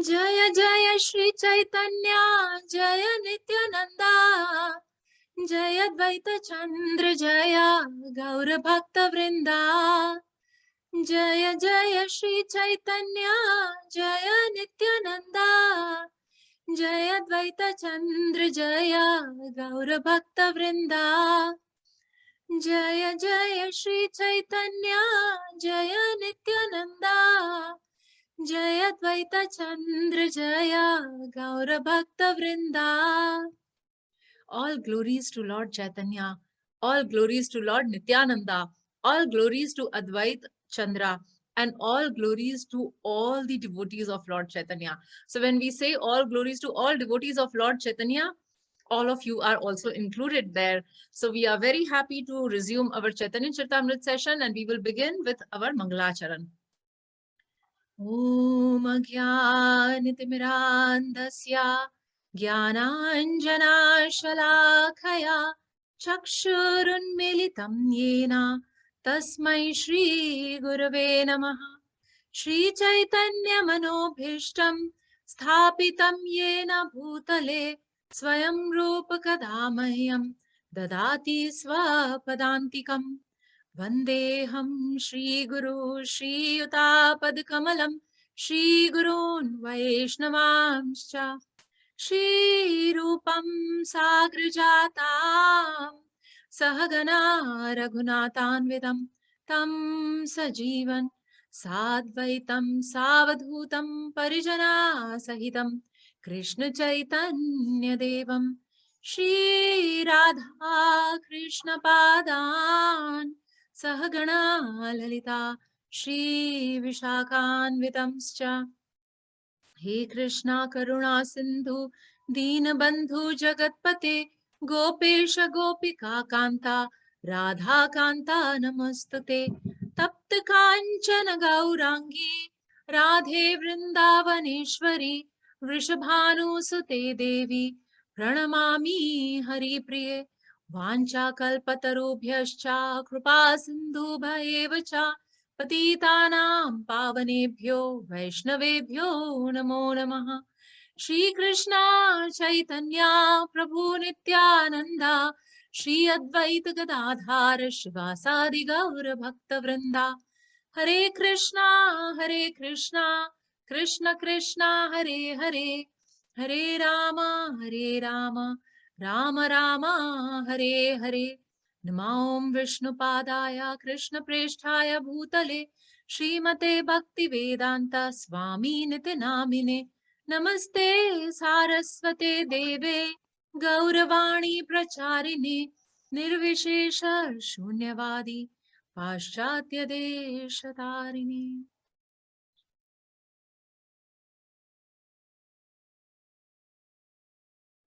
Jaya Jaya Shri Chaitanya, Jaya Nityananda, Jaya Advaita Chandra, Jaya Gaura Bhakta Vrinda. Jaya Jaya Shri Chaitanya, Jaya Nityananda, Jaya Advaita Chandra, Jaya Gaura Bhakta Vrinda. Jaya Jaya Shri Chaitanya, Jaya Nityananda, Jaya Advaita Chandra, Jaya Gaura Bhakta Vrinda. All glories to Lord Chaitanya, all glories to Lord Nityananda, all glories to Advaita Chandra, and all glories to all the devotees of Lord Chaitanya. So when we say all glories to all devotees of Lord Chaitanya, all of you are also included there. So we are very happy to resume our Chaitanya Charitamrita session, and we will begin with our Mangalacharan. Om Ajnanatimirandasya Jnananjanashalakaya Chakshurunmilitam Yena Tasmai Shri Gurave Namaha. Shri Chaitanya Manobhishtam Sthapitam Yena Bhutale Swayam Rupa Kadamahyam Dadati Swapadantikam. Vandeham Shri Guru Shri Yutapad Kamalam Shri Gurun Vaishnavamscha Shri Rupam Sagrajatam Sahagana Raghunathanvidam Tam Sajivan Sadvaitam Savadhutam Parijana Sahitam Krishna Chaitanya Devam Shri Radha Krishna Padan Sahagana Lalita Shri Vishakhanvitamscha. He Krishna Karuna Sindhu Deenabandhu Jagatpate Gopesha Gopika Kanta Radha Kanta Namastute Tapta Kanchana Gaurangi Radhe Vrindavaneshwari Vrishabhanu Sute Devi Pranamami Hari Priye Vancha Kalpatarubhyascha Kripa Sindhu Bhaevacha Patitanam Pavanebhyo Vaishnavebhyo Namo Namaha. Shri Krishna Chaitanya Prabhu Nityananda Shri Advaita Gadadhara Shivasadi Gaura Bhakta Vrinda. Hare Krishna Krishna Krishna Hare Hare Hare Rama Rama Rama Hare Hare. Namo Vishnupadaya Krishna Presthaya Bhutale Srimate Bhakti Vedanta Swami Niti Namine Namaste Saraswate Deve Gauravani Pracharine Nirvishesha Shunyavadi Paschatya Deshatarine.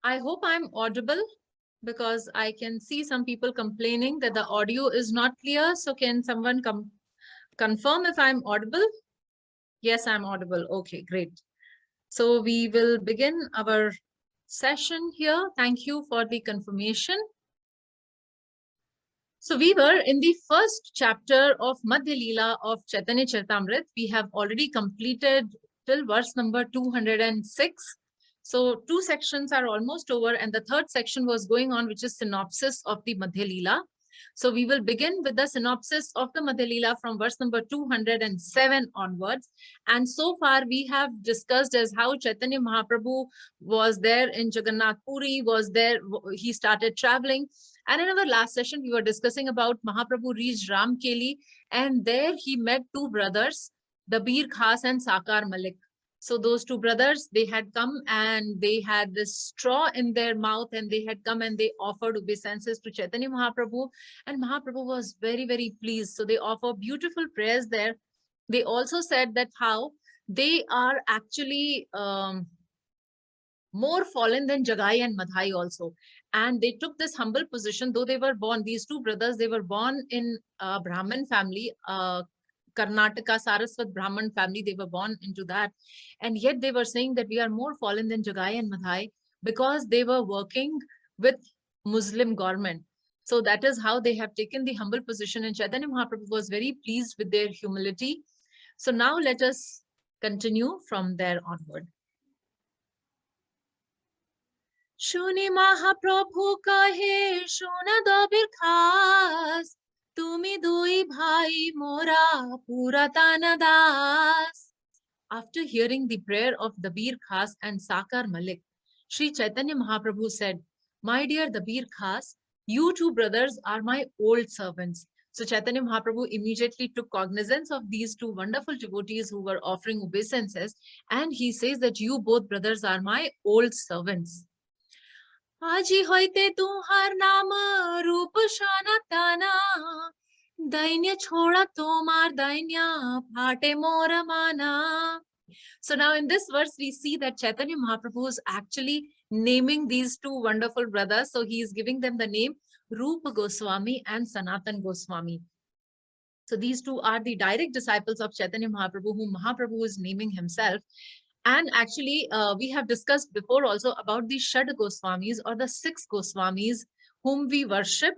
I hope I'm audible, because I can see some people complaining that the audio is not clear. So can someone confirm if I'm audible? Yes, I'm audible. Okay, great. So we will begin our session here. Thank you for the confirmation. So we were in the first chapter of Madhya Lila of Chaitanya Charitamrita. We have already completed till verse number 206. So two sections are almost over, and the third section was going on, which is synopsis of the Madhya Lila. So we will begin with the synopsis of the Madhya Lila from verse number 207 onwards. And so far we have discussed as how Chaitanya Mahaprabhu was there in Jagannath Puri, was there, he started traveling. And in our last session, we were discussing about Mahaprabhu reached Ramkeli, and there he met two brothers, Dabir Khas and Sakar Malik. So those two brothers, they had come and they had this straw in their mouth, and they had come and they offered obeisances to Chaitanya Mahaprabhu, and Mahaprabhu was very, very pleased. So they offer beautiful prayers there. They also said that how they are actually more fallen than Jagai and Madhai also. And they took this humble position, though they were born, these two brothers, they were born in a Brahmin family, Karnataka Saraswat Brahmin family, they were born into that. And yet they were saying that we are more fallen than Jagai and Madhai, because they were working with Muslim government. So that is how they have taken the humble position, and Chaitanya Mahaprabhu was very pleased with their humility. So now let us continue from there onward. Shuni Mahaprabhu kahe shuna dobir khas, tumi dui bhai mora puratana das. After hearing the prayer of Dabir Khas and Sakar Malik, Sri Chaitanya Mahaprabhu said, "My dear Dabir Khas, you two brothers are my old servants." So Chaitanya Mahaprabhu immediately took cognizance of these two wonderful devotees who were offering obeisances, and he says that you both brothers are my old servants. Aji hoite tumhar naam Rup Sanatana, dainya choda tomar dainya phate mora mana. So now in this verse, we see that Chaitanya Mahaprabhu is actually naming these two wonderful brothers. So he is giving them the name Rupa Goswami and Sanatan Goswami. So these two are the direct disciples of Chaitanya Mahaprabhu, whom Mahaprabhu is naming himself. And actually, we have discussed before also about the Shad Goswamis, or the 6 Goswamis whom we worship,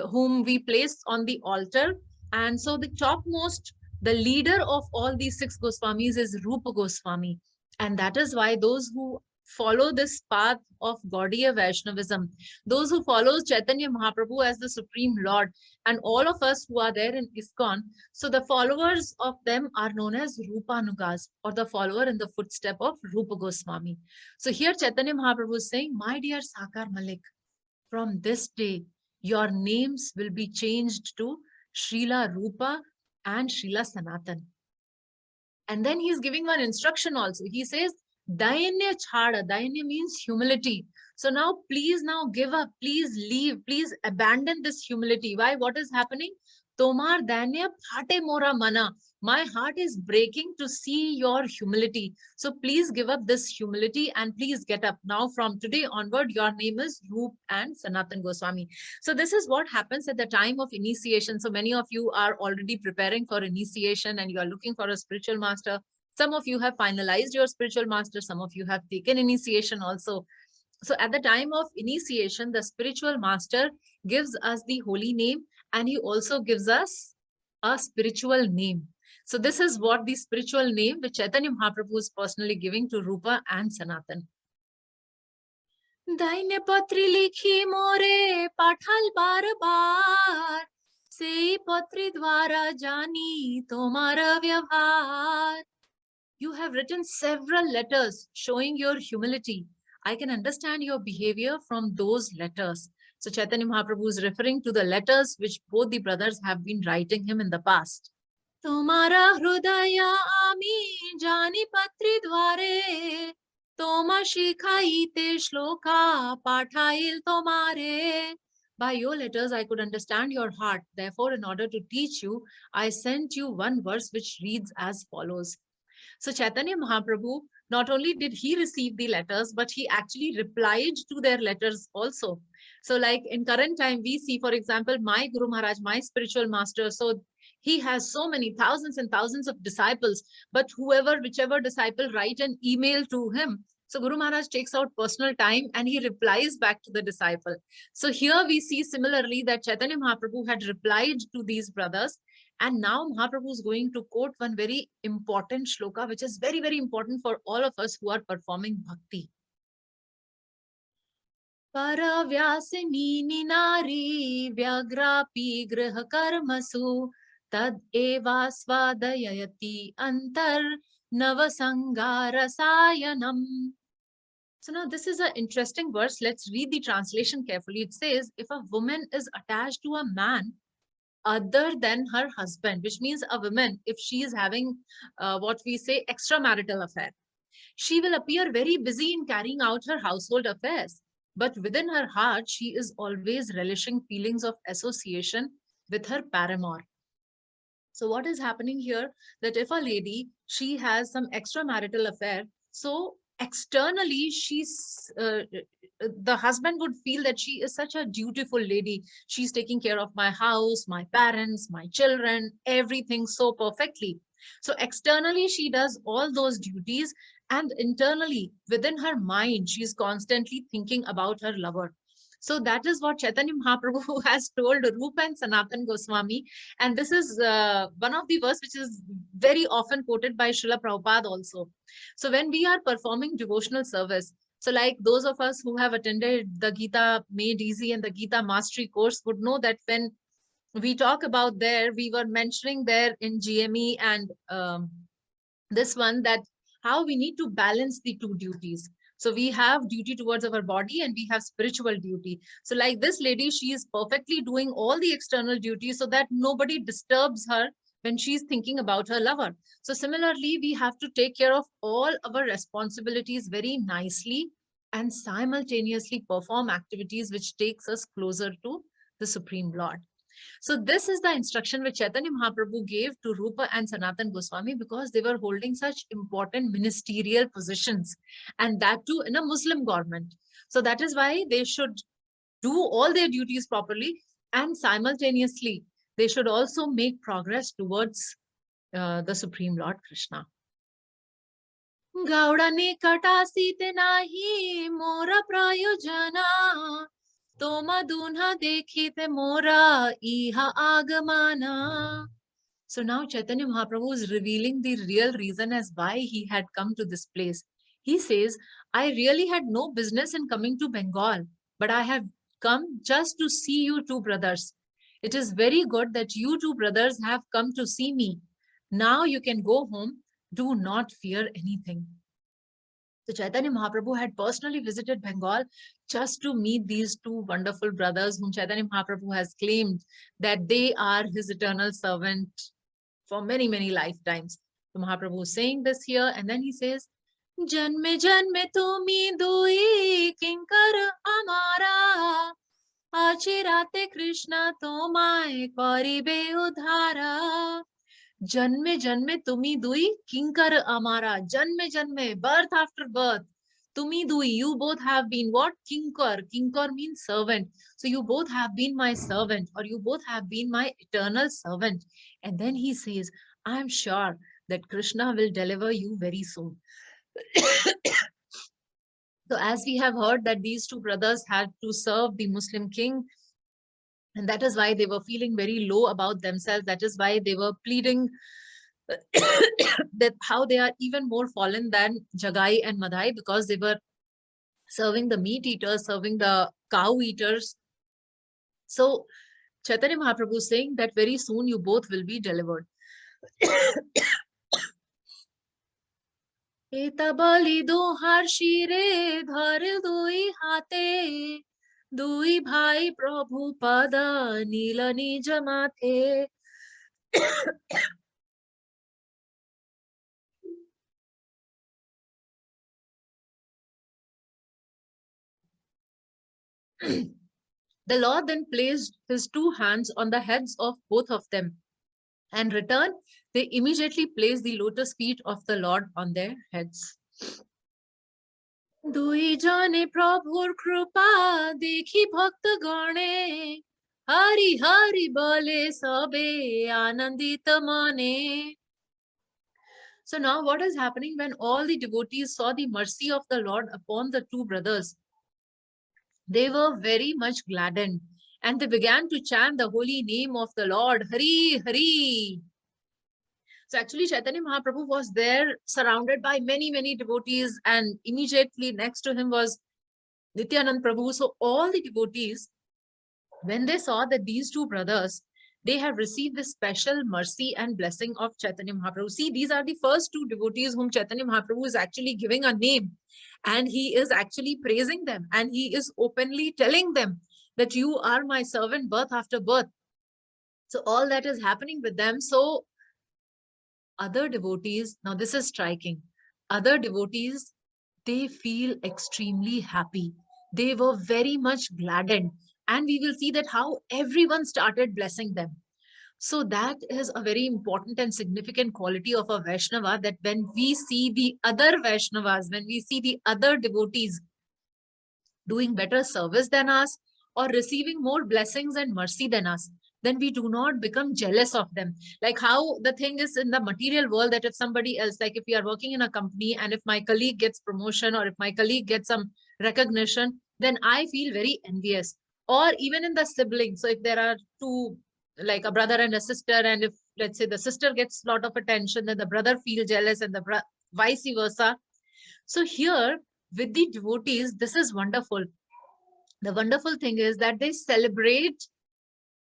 whom we place on the altar. And so the topmost, the leader of all these 6 Goswamis is Rupa Goswami. And that is why those who follow this path of Gaudiya Vaishnavism, those who follow Chaitanya Mahaprabhu as the Supreme Lord, and all of us who are there in ISKCON, so the followers of them are known as Rupanugas, or the follower in the footstep of Rupa Goswami. So here Chaitanya Mahaprabhu is saying, my dear Sakar Malik, from this day, your names will be changed to Srila Rupa and Srila Sanatan. And then he's giving one instruction also. He says, Dainya Chada. Dainya means humility. So now, please now give up. Please leave. Please abandon this humility. Why? What is happening? Tomar Dainya Phate Mora Mana. My heart is breaking to see your humility. So please give up this humility and please get up. Now from today onward, your name is Rup and Sanatan Goswami. So this is what happens at the time of initiation. So many of you are already preparing for initiation and you are looking for a spiritual master. Some of you have finalized your spiritual master. Some of you have taken initiation also. So at the time of initiation, the spiritual master gives us the holy name and he also gives us a spiritual name. So this is what the spiritual name which Chaitanya Mahaprabhu is personally giving to Rupa and Sanatan. Daine patri likhi more pathal bar bar, sei patri dwara jani tomara vyavhar. You have written several letters showing your humility. I can understand your behavior from those letters. So Chaitanya Mahaprabhu is referring to the letters which both the brothers have been writing him in the past. Tomara hrudaya ami jani patri dware, toma shikhaite shloka pathail tomare. By your letters, I could understand your heart. Therefore, in order to teach you, I sent you one verse which reads as follows. So Chaitanya Mahaprabhu, not only did he receive the letters, but he actually replied to their letters also. So like in current time, we see, for example, my Guru Maharaj, my spiritual master. So he has so many thousands and thousands of disciples, but whichever disciple write an email to him, so Guru Maharaj takes out personal time and he replies back to the disciple. So here we see similarly that Chaitanya Mahaprabhu had replied to these brothers. And now Mahaprabhu is going to quote one very important shloka, which is very, very important for all of us who are performing bhakti. Paravyasini ninari vyagrapi graha karmasu tad eva svadayayati antar navasangara sayanam. So now this is an interesting verse. Let's read the translation carefully. It says, if a woman is attached to a man other than her husband, which means a woman, if she is having what we say extramarital affair, she will appear very busy in carrying out her household affairs. But within her heart, she is always relishing feelings of association with her paramour. So what is happening here? That if a lady, she has some extramarital affair, so externally the husband would feel that she is such a dutiful lady. She's taking care of my house, my parents, my children, everything so perfectly. So externally she does all those duties, and internally within her mind she's constantly thinking about her lover. So that is what Chaitanya Mahaprabhu has told Rupa and Sanatan Goswami. And this is one of the verse which is very often quoted by Srila Prabhupada also. So when we are performing devotional service, So like those of us who have attended the Gita Made Easy and the Gita Mastery course would know that when we talk about there, we were mentioning there in GME and this one, that how we need to balance the two duties. So we have duty towards our body and we have spiritual duty. So like this lady, she is perfectly doing all the external duties so that nobody disturbs her when she's thinking about her lover. So similarly, we have to take care of all our responsibilities very nicely and simultaneously perform activities which takes us closer to the Supreme Lord. So this is the instruction which Chaitanya Mahaprabhu gave to Rupa and Sanatana Goswami, because they were holding such important ministerial positions, and that too in a Muslim government. So that is why they should do all their duties properly, and simultaneously they should also make progress towards the Supreme Lord Krishna. Gaudane katasite nahi mora prayojana, Toma dunha dekhite mora iha agamana. So now Chaitanya Mahaprabhu is revealing the real reason as why he had come to this place. He says, I really had no business in coming to Bengal, but I have come just to see you two brothers. It is very good that you two brothers have come to see me. Now you can go home. Do not fear anything. So Chaitanya Mahaprabhu had personally visited Bengal just to meet these two wonderful brothers whom Chaitanya Mahaprabhu has claimed that they are his eternal servant for many, many lifetimes. So Mahaprabhu is saying this here, and then he says, janme janme tumi dui kinkara amara, acirāte krsna tomāya karibe uddhāra. Janme janme tumi dui kinkara amara. Janme janme, birth after birth. Tumi dui, you both have been what? Kinkar. Kinkar means servant. So you both have been my servant, or you both have been my eternal servant. And then he says, I'm sure that Krishna will deliver you very soon. So as we have heard that these two brothers had to serve the Muslim king, and that is why they were feeling very low about themselves. That is why they were pleading that how they are even more fallen than Jagai and Madhai, because they were serving the meat eaters, serving the cow eaters. So Chaitanya Mahaprabhu is saying that very soon you both will be delivered. Eta bali dunhära sire dharila dui hate, dui bhai prabhu-pada nila nija mathe. The Lord then placed his two hands on the heads of both of them. And return, they immediately placed the lotus feet of the Lord on their heads. Dui jane prabhur krupa dekhi bhakta gane, hari hari bale sabe anandita mane. So now what is happening when all the devotees saw the mercy of the Lord upon the two brothers? They were very much gladdened, and they began to chant the holy name of the Lord, Hari Hari. So actually Chaitanya Mahaprabhu was there surrounded by many, many devotees, and immediately next to him was Nityanand Prabhu. So all the devotees, when they saw that these two brothers, they have received this special mercy and blessing of Chaitanya Mahaprabhu. See, these are the first two devotees whom Chaitanya Mahaprabhu is actually giving a name, and he is actually praising them, and he is openly telling them that you are my servant birth after birth. So all that is happening with them. So other devotees, now this is striking, other devotees, they feel extremely happy. They were very much gladdened, and we will see that how everyone started blessing them. So that is a very important and significant quality of a Vaishnava, that when we see the other Vaishnavas, when we see the other devotees doing better service than us or receiving more blessings and mercy than us, then we do not become jealous of them. Like how the thing is in the material world, that if somebody else, like if we are working in a company and if my colleague gets promotion or if my colleague gets some recognition, then I feel very envious. Or even in the siblings, so if there are two, like a brother and a sister, and if let's say the sister gets a lot of attention, then the brother feels jealous, and the vice versa. So here with the devotees, this is wonderful. The wonderful thing is that they celebrate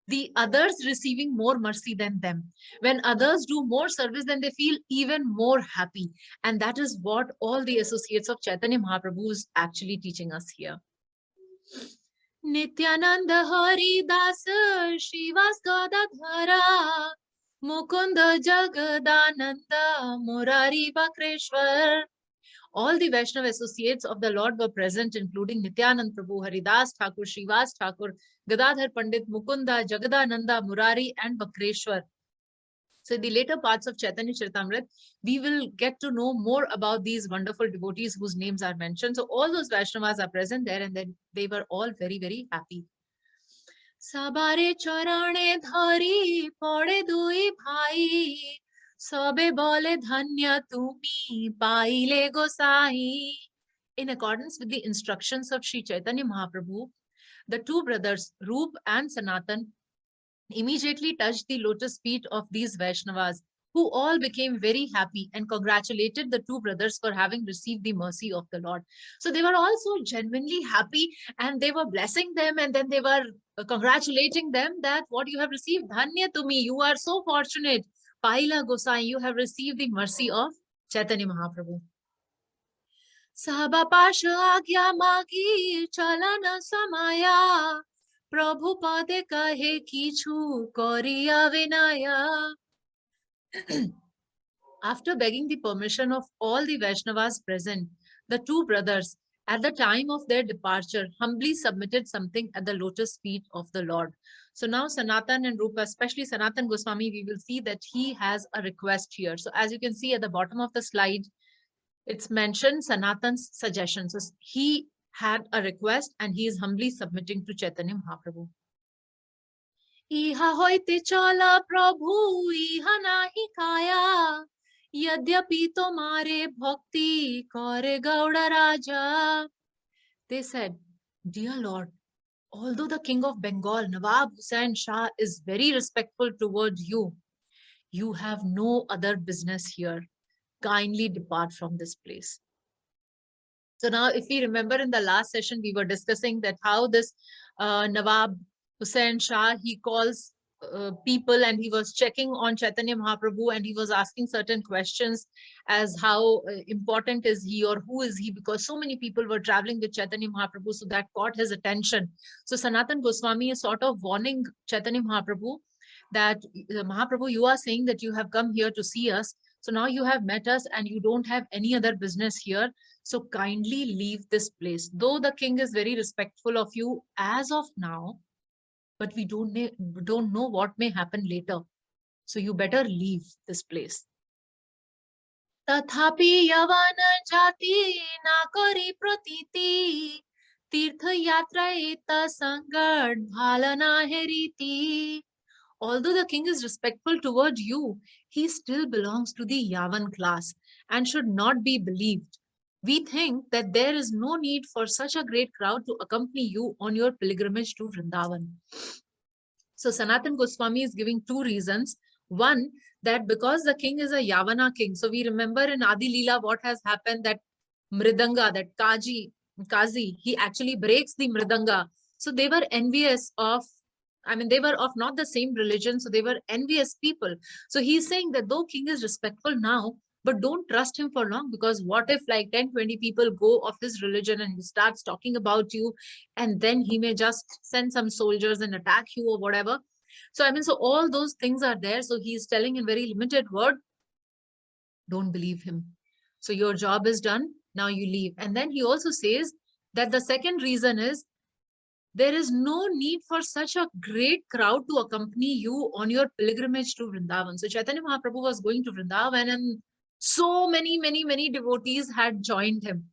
the others receiving more mercy than them. When others do more service, then they feel even more happy. And that is what all the associates of Chaitanya Mahaprabhu is actually teaching us here. Nityananda Haridāsera Srivas Gadadhara Mukunda Jagadananda Murari Bakreshwar. All the Vaishnava associates of the Lord were present, including Nityanand Prabhu, Haridas Thakur, Srivas Thakur, Gadadhar Pandit, Mukunda, Jagadananda, Murari, and Bakreshwar. So in the later parts of Chaitanya Charitamrita, we will get to know more about these wonderful devotees whose names are mentioned. So all those Vaishnavas are present there, and then they were all very, very happy. Sabare charane dhari pade dui bhai sabe bole dhanya tumi paile gosai. In accordance with the instructions of Sri Chaitanya Mahaprabhu, the two brothers, Rupa and Sanatana, immediately touched the lotus feet of these Vaishnavas, who all became very happy and congratulated the two brothers for having received the mercy of the Lord. So they were also genuinely happy, and they were blessing them, and then they were congratulating them that what you have received, Dhanya Tumi, you are so fortunate. Paila Gosai, you have received the mercy of Chaitanya Mahaprabhu. Saba pasha agya magi chalana samaya prabhu-pada kahe kichu koriya vinaya. After begging the permission of all the Vaishnavas present, the two brothers, at the time of their departure, humbly submitted something at the lotus feet of the Lord. So now Sanatana and Rupa, especially Sanatana Goswami, we will see that he has a request here. So as you can see at the bottom of the slide, it's mentioned Sanatana's suggestion. So he had a request and he is humbly submitting to Chaitanya Mahaprabhu. Iha hoite chala prabhu, iha nahi kaya, yadyapi tomare bhakti kare gauda raja. They said, dear Lord, although the king of Bengal, Nawab Hussain Shah, is very respectful towards you, you have no other business here. Kindly depart from this place. So now, if we remember in the last session, we were discussing that how this Nawab Hussain Shah, he calls people and he was checking on Chaitanya Mahaprabhu and he was asking certain questions as how important is he or who is he, because so many people were traveling with Chaitanya Mahaprabhu, so that caught his attention. So Sanatana Goswami is sort of warning Chaitanya Mahaprabhu that Mahaprabhu, you are saying that you have come here to see us. So now you have met us and you don't have any other business here. So kindly leave this place. Though the king is very respectful of you as of now, but we don't know what may happen later. So you better leave this place. Tathapi yavana jati na kari pratiti tirtha yatra eta sangad bhalana heriti. Although the king is respectful toward you, he still belongs to the Yavan class and should not be believed. We think that there is no need for such a great crowd to accompany you on your pilgrimage to Vrindavan. So Sanatana Goswami is giving two reasons. One, that because the king is a Yavana king. So we remember in Adi Lila what has happened, that Mridanga, that Kazi, he actually breaks the Mridanga. So they were envious of, they were of not the same religion, so they were envious people. So he's saying that though king is respectful now, but don't trust him for long, because what if like 10-20 people go of his religion and he starts talking about you, and then he may just send some soldiers and attack you or whatever. So so all those things are there. So he's telling in very limited word, don't believe him. So your job is done, now you leave. And then he also says that the second reason is, there is no need for such a great crowd to accompany you on your pilgrimage to Vrindavan. So Chaitanya Mahaprabhu was going to Vrindavan and so many devotees had joined him.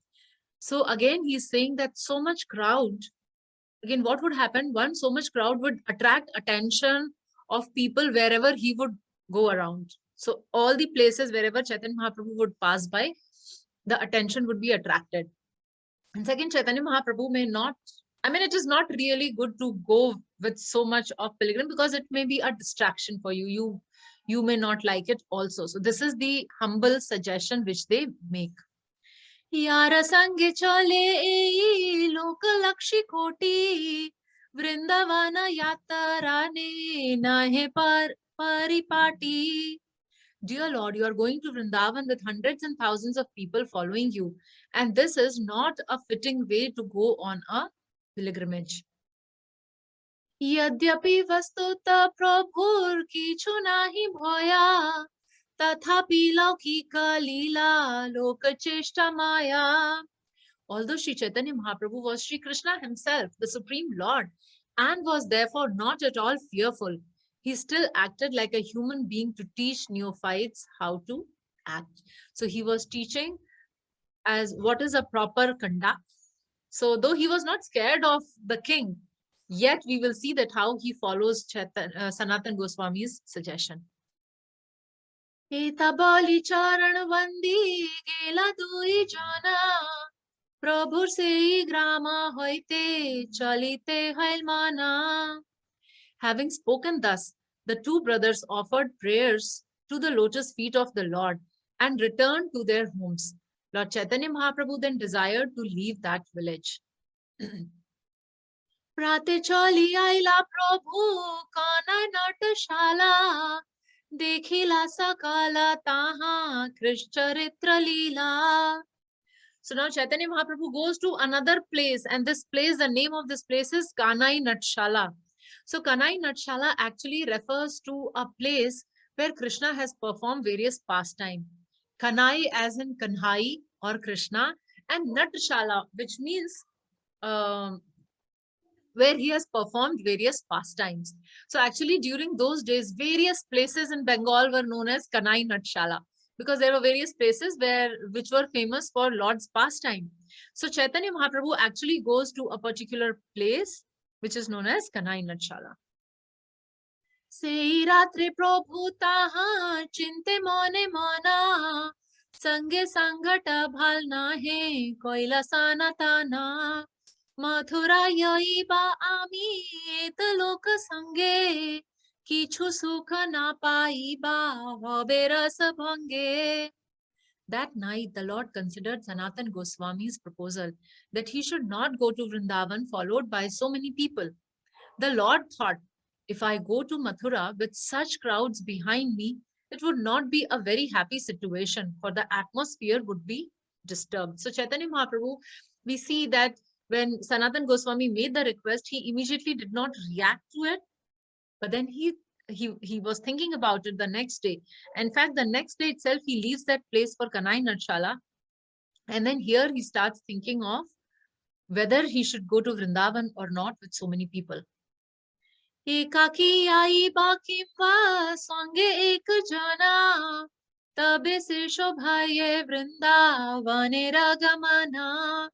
So again, he's saying that so much crowd, again, what would happen? One, so much crowd would attract attention of people wherever he would go around. So all the places wherever Chaitanya Mahaprabhu would pass by, the attention would be attracted. And second, Chaitanya Mahaprabhu may not, it is not really good to go with so much of pilgrim, because it may be a distraction for you. You may not like it also. So this is the humble suggestion which they make. यार संगे चले ए लोक लक्षी कोटी वृंदावन यात्रा ने नाहे पर परिपाटी. Dear Lord, you are going to Vrindavan with hundreds and thousands of people following you, and this is not a fitting way to go on a pilgrimage. यद्यपि वस्तुतः प्रभुर किछु नाही भया तथापि लौकिक लीला लोक चेष्टा माया. Although Sri Chaitanya Mahaprabhu was Sri Krishna himself, the Supreme Lord, and was therefore not at all fearful, he still acted like a human being to teach neophytes how to act. So he was teaching as what is a proper conduct. So though he was not scared of the king, yet we will see that how he follows Sanatana Goswami's suggestion. Eta bali charan vandi gela dui jana Prabhur sei grama hoite chalite hailmana. Having spoken thus, the two brothers offered prayers to the lotus feet of the Lord and returned to their homes. Lord Chaitanya Mahaprabhu then desired to leave that village. Prate chali aila Prabhu kana natashala dekhila sakala taha Krish Charitra Lila. So now Chaitanya Mahaprabhu goes to another place, and this place, the name of this place is Kanai Natshala. So Kanai Natshala actually refers to a place where Krishna has performed various pastimes. Kanai as in Kanhai or Krishna, and Natshala, which means where he has performed various pastimes. So actually during those days, various places in Bengal were known as Kanai Natshala, because there were various places which were famous for Lord's pastime. So Chaitanya Mahaprabhu actually goes to a particular place which is known as Kanai Natshala. acirāte prabhu taha chinte mone mana sange sangata bhalna he koila sanatana mathura yaiba ami et lok sange kichu sukha na paiba bhabe rasa bhange. That night, the Lord considered Sanatana Goswami's proposal that he should not go to Vrindavan followed by so many people. The Lord thought, if I go to Mathura with such crowds behind me, it would not be a very happy situation, for the atmosphere would be disturbed. So Chaitanya Mahaprabhu, we see that when Sanatana Goswami made the request, he immediately did not react to it, but then he was thinking about it the next day. In fact, the next day itself, he leaves that place for Kanai Natshala. And then here he starts thinking of whether he should go to Vrindavan or not with so many people. Ekaki aiba kimva sange ek jana tabe se shobhaye Vrindavane ragamana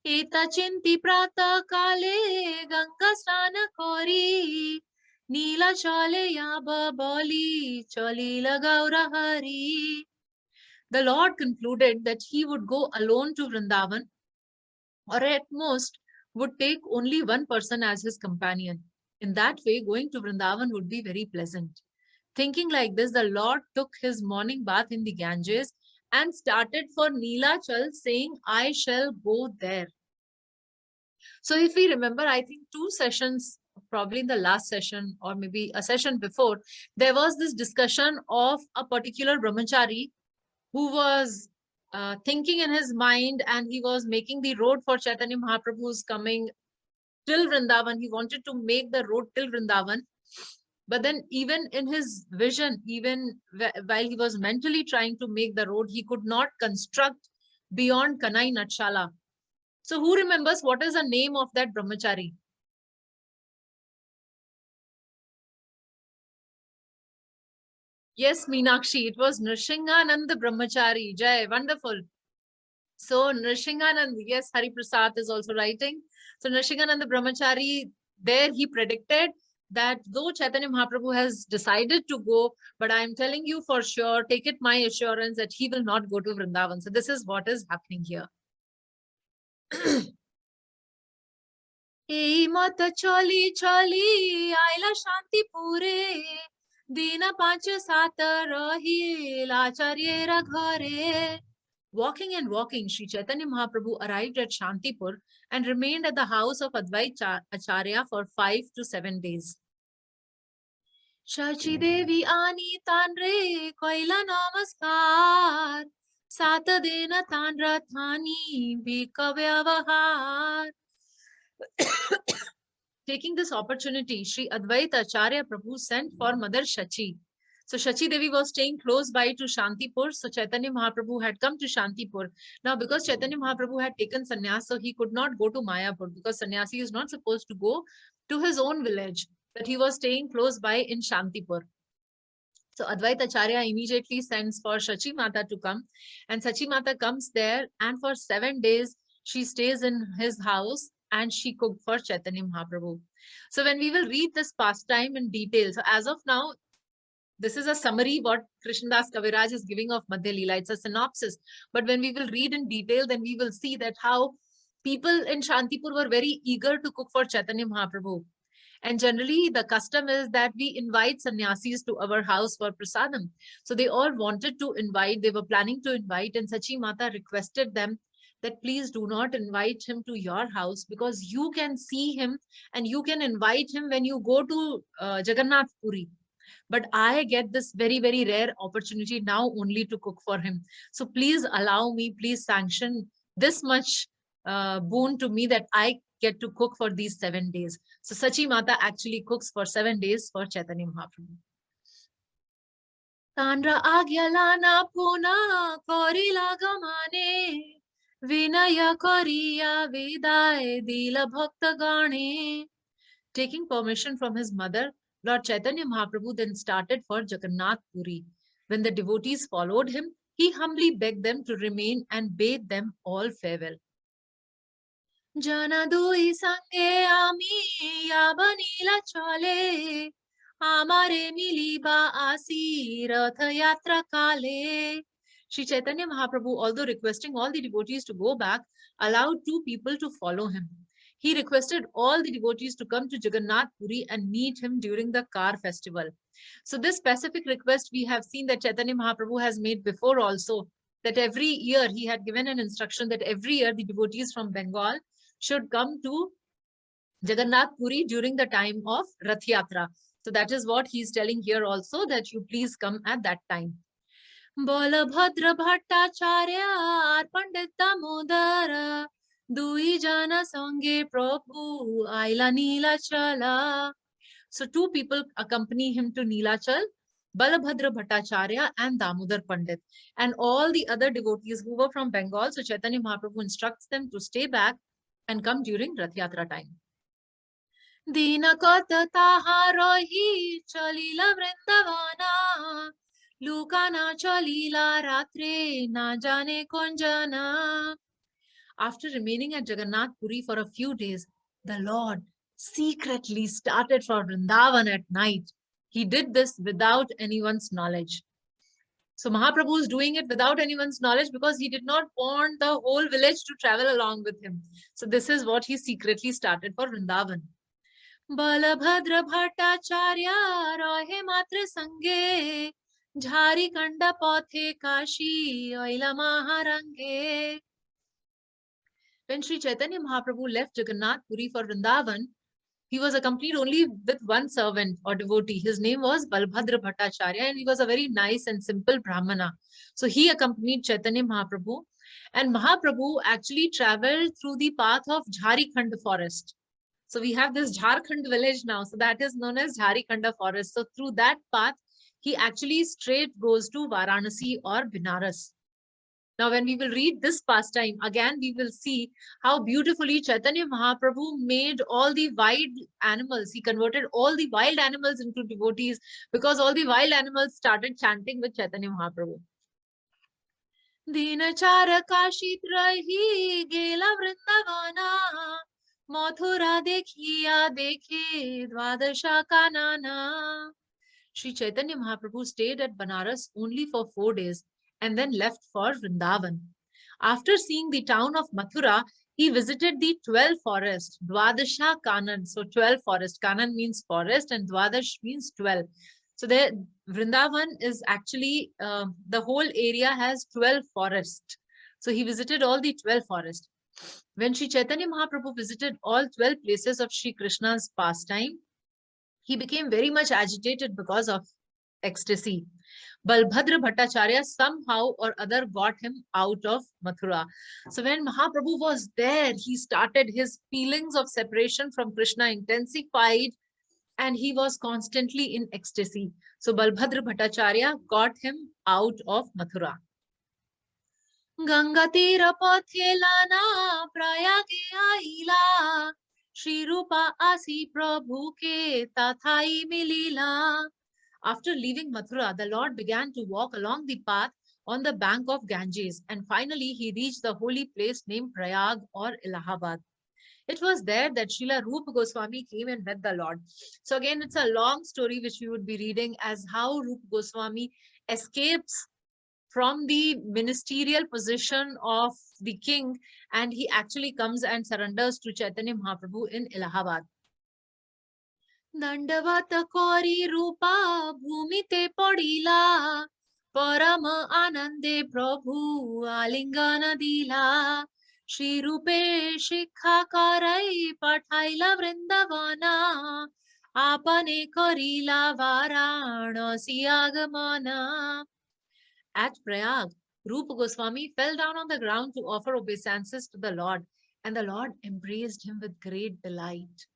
eta chinti prata kale ganga snana kori nila chale yaba bali chalila gaura hari. The Lord concluded that he would go alone to Vrindavan, or at most would take only one person as his companion. In that way, going to Vrindavan would be very pleasant. Thinking like this, the Lord took his morning bath in the Ganges and started for Neelachal, saying, I shall go there. So if we remember, I think 2 sessions, probably in the last session or maybe a session before, there was this discussion of a particular brahmachari who was thinking in his mind, and he was making the road for Chaitanya Mahaprabhu's coming till Vrindavan. He wanted to make the road till Vrindavan. But then even in his vision, even while he was mentally trying to make the road, he could not construct beyond Kanai Natshala. So who remembers what is the name of that brahmachari? Yes, Meenakshi, it was Nrsinganand Brahmachari. Jai, wonderful. So Nrsinganand, yes, Hari Prasad is also writing. So Nrsinganand Brahmachari, there he predicted that though Chaitanya Mahaprabhu has decided to go, but I am telling you for sure, take it my assurance that he will not go to Vrindavan. So this is what is happening here. এই মত চলি চলি আইলা শান্তিপুরে দিন 5-7 রহিল আচার্যের ঘরে Walking and walking, Sri Chaitanya Mahaprabhu arrived at Shantipur and remained at the house of Advaita Acharya for 5 to 7 days. Shachi Devi Ani Tanre Koila Namaskar Sata Dena Tanra Thani Bikavyavahar. Taking this opportunity, Sri Advaita Acharya Prabhu sent for Mother Shachi. So Shachi Devi was staying close by to Shantipur. So Chaitanya Mahaprabhu had come to Shantipur. Now, because Chaitanya Mahaprabhu had taken sannyas, so he could not go to Mayapur because sannyasi is not supposed to go to his own village, but he was staying close by in Shantipur. So Advaita Acharya immediately sends for Shachi Mata to come, and Shachi Mata comes there, and for 7 days she stays in his house and she cooked for Chaitanya Mahaprabhu. So when we will read this pastime in detail, so as of now, this is a summary what Krishnadas Kaviraj is giving of Madhya Lila. It's a synopsis. But when we will read in detail, then we will see that how people in Shantipur were very eager to cook for Chaitanya Mahaprabhu. And generally, the custom is that we invite sannyasis to our house for prasadam. So they all wanted to invite, they were planning to invite, and Sachi Mata requested them that please do not invite him to your house because you can see him and you can invite him when you go to Jagannath Puri. But I get this very, very rare opportunity now only to cook for him. So please allow me, please sanction this much boon to me that I get to cook for these 7 days. So Sachi Mata actually cooks for 7 days for Chaitanya Mahaprabhu. Tanra agyalana puna korila gamane vinaya koriya vidai dila bhakta gane. Taking permission from his mother, Lord Chaitanya Mahaprabhu then started for Jagannath Puri. When the devotees followed him, he humbly begged them to remain and bade them all farewell. Jana dui sange ami yabanila chale amare miliba acirāte yatra kale. Sri Chaitanya Mahaprabhu, although requesting all the devotees to go back, allowed 2 people to follow him. He requested all the devotees to come to Jagannath Puri and meet him during the Kar festival. So this specific request we have seen that Chaitanya Mahaprabhu has made before also, that every year he had given an instruction that every year the devotees from Bengal should come to Jagannath Puri during the time of Rath Yatra. So that is what he is telling here also, that you please come at that time. Balabhadra Bhattacharya Pandit Damodara Dui Jana Sange Prabhu Aila Nilachala. So 2 people accompany him to Nilachal, Balabhadra Bhattacharya and Damodar Pandit. And all the other devotees who were from Bengal, so Chaitanya Mahaprabhu instructs them to stay back and come during Rath Yatra time. Dinakata taharohi chalila vrindavana Lukana chalila ratre na jane konjana. After remaining at Jagannath Puri for a few days, the Lord secretly started for Vrindavan at night. He did this without anyone's knowledge. So Mahaprabhu is doing it without anyone's knowledge because he did not want the whole village to travel along with him. So this is what he secretly started for Vrindavan. Balabhadra Bhattacharya rahe matre sange Jhari kanda pathe kashi oila maharange. When Sri Chaitanya Mahaprabhu left Jagannath Puri for Vrindavan, he was accompanied only with one servant or devotee. His name was Balbhadra Bhattacharya and he was a very nice and simple Brahmana. So he accompanied Chaitanya Mahaprabhu, and Mahaprabhu actually traveled through the path of Jharikhand forest. So we have this Jharkhand village now. So that is known as Jharikhanda forest. So through that path, he actually straight goes to Varanasi or Binaras. Now, when we will read this pastime, again, we will see how beautifully Chaitanya Mahaprabhu made all the wild animals. He converted all the wild animals into devotees because all the wild animals started chanting with Chaitanya Mahaprabhu. Dinachara Kashit Rahi Gela Vrindavana Mathura Dekhiya Dekhe Dvadasha Kanana. Sri Chaitanya Mahaprabhu stayed at Banaras only for 4 days and then left for Vrindavan. After seeing the town of Mathura, he visited the 12 forests, Dvadasha Kanan. So 12 forest. Kanan means forest and Dvadash means 12. So there, Vrindavan is actually, the whole area has 12 forests. So he visited all the 12 forests. When Sri Chaitanya Mahaprabhu visited all 12 places of Sri Krishna's pastime, he became very much agitated because of ecstasy. Balbhadra Bhattacharya somehow or other got him out of Mathura. So when Mahaprabhu was there, he started, his feelings of separation from Krishna intensified and he was constantly in ecstasy. So Balbhadra Bhattacharya got him out of Mathura. Ganga tira pathelana prayage aila Shri Rupa asi prabhu ke tathai milila. After leaving Mathura, the Lord began to walk along the path on the bank of Ganges, and finally he reached the holy place named Prayag or Allahabad. It was there that Srila Rupa Goswami came and met the Lord. So again, it's a long story which we would be reading as how Rupa Goswami escapes from the ministerial position of the king and he actually comes and surrenders to Chaitanya Mahaprabhu in Allahabad. Dandavat kori Rupa bhumite padila parama anande prabhu alingana dila Shri Rupe shikha karai pathaila vrindavana apane karila varanasi agamana. At Prayag, Rupa Goswami fell down on the ground to offer obeisances to the Lord, and the Lord embraced him with great delight.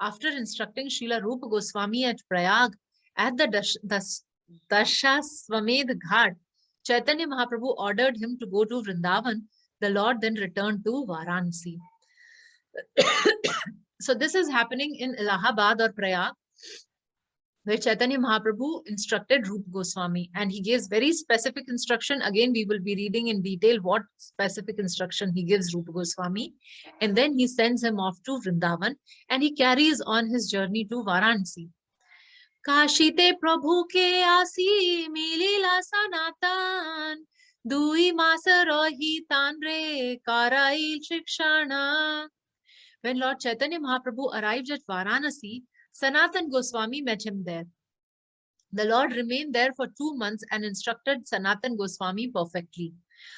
After instructing Srila Rupa Goswami at Prayag, at the Dashaswamedh Ghat, Chaitanya Mahaprabhu ordered him to go to Vrindavan. The Lord then returned to Varanasi. So this is happening in Allahabad or Prayag, where Chaitanya Mahaprabhu instructed Rupa Goswami, and he gives very specific instruction. Again, we will be reading in detail what specific instruction he gives Rupa Goswami, and then he sends him off to Vrindavan, and he carries on his journey to Varanasi. Kashite Prabhu ke asi milila sanatan dui masa rohi tanre karail shikshana. When Lord Chaitanya Mahaprabhu arrived at Varanasi, Sanatana Goswami met him there. The Lord remained there for 2 months and instructed Sanatana Goswami perfectly.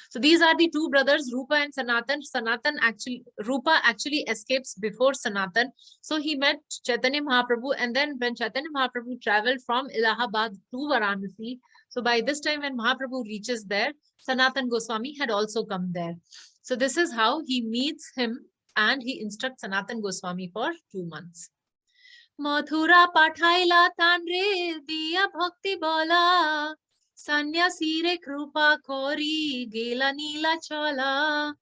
So these are the two brothers, Rupa and Sanatana. Rupa actually escapes before Sanatana. So he met Chaitanya Mahaprabhu, and then when Chaitanya Mahaprabhu traveled from Allahabad to Varanasi, so by this time when Mahaprabhu reaches there, Sanatana Goswami had also come there. So this is how he meets him and he instructs Sanatana Goswami for 2 months. Mathura pathaila tanre diya bhakti bola sanya sire krupa kori gela nila chala.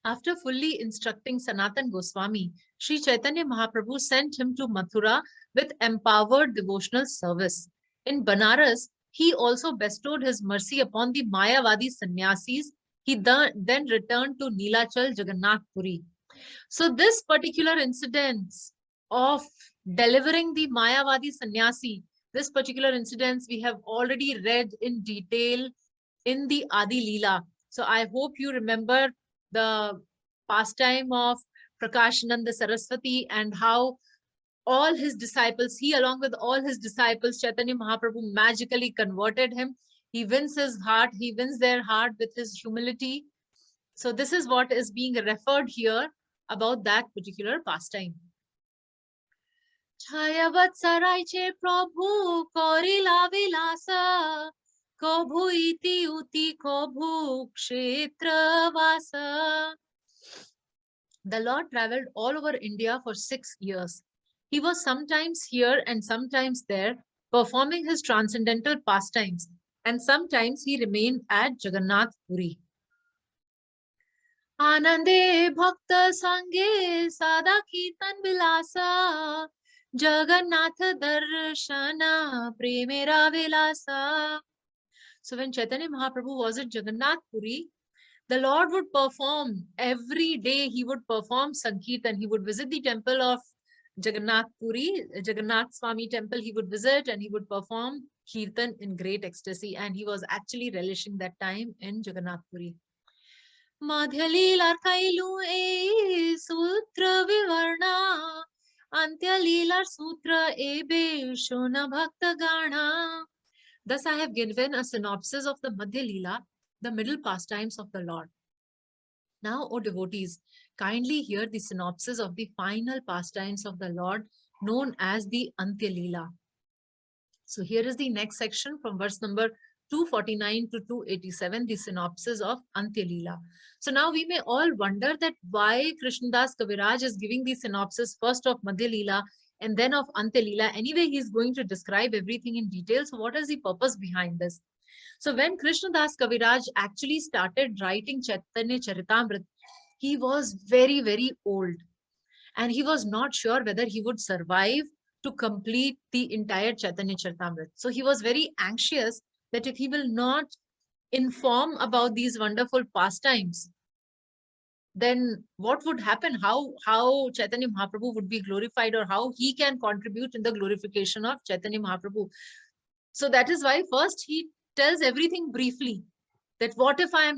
After fully instructing Sanatana Goswami, Sri Chaitanya Mahaprabhu sent him to Mathura with empowered devotional service. In Banaras, he also bestowed his mercy upon the Mayavadi sannyasis. He then returned to Nilachal Jagannath Puri. So this particular incident of delivering the Mayavadi sannyasi, this particular incident we have already read in detail in the Adi Lila. So I hope you remember the pastime of Prakashananda Saraswati and how all his disciples, he along with all his disciples, Chaitanya Mahaprabhu magically converted him. He wins his heart, he wins their heart with his humility. So this is what is being referred here about that particular pastime. Chayavat saraiche prabhu korila vilasa kobhu iti uti kobhu kshetra vasa. The Lord traveled all over India for 6 years. He was sometimes here and sometimes there, performing his transcendental pastimes, and sometimes he remained at Jagannath Puri. Anande bhakta sange sada kirtan vilasa Jagannath darshana premera vilasa. So when Chaitanya Mahaprabhu was at Jagannath Puri, the Lord would perform every day. He would perform Sankirtan. He would visit the temple of Jagannath Puri, Jagannath Swami temple. He would visit and he would perform Kirtan in great ecstasy. And he was actually relishing that time in Jagannath Puri. Madhya Lila Kailu e Sutra Vivarna Antya Lila Sutra ebe Shona Bhakta Gana. Thus I have given a synopsis of the Madhya Lila the middle pastimes of the Lord. Now, O devotees, kindly hear the synopsis of the final pastimes of the Lord, known as the Madhya Lila. So here is the next section from verse number 249 to 287, the synopsis of Madhya Lila. So now we may all wonder that why Krishnadas Kaviraj is giving the synopsis first of Madhya Lila and then of Madhya Lila. Anyway, he is going to describe everything in detail. So what is the purpose behind this? So when Krishnadas Kaviraj actually started writing Chaitanya Charitamrta, he was very, very old. And he was not sure whether he would survive to complete the entire Chaitanya Charitamrita. So he was very anxious that if he will not inform about these wonderful pastimes, then what would happen? How Chaitanya Mahaprabhu would be glorified, or how he can contribute in the glorification of Chaitanya Mahaprabhu. So that is why first he tells everything briefly, that what if I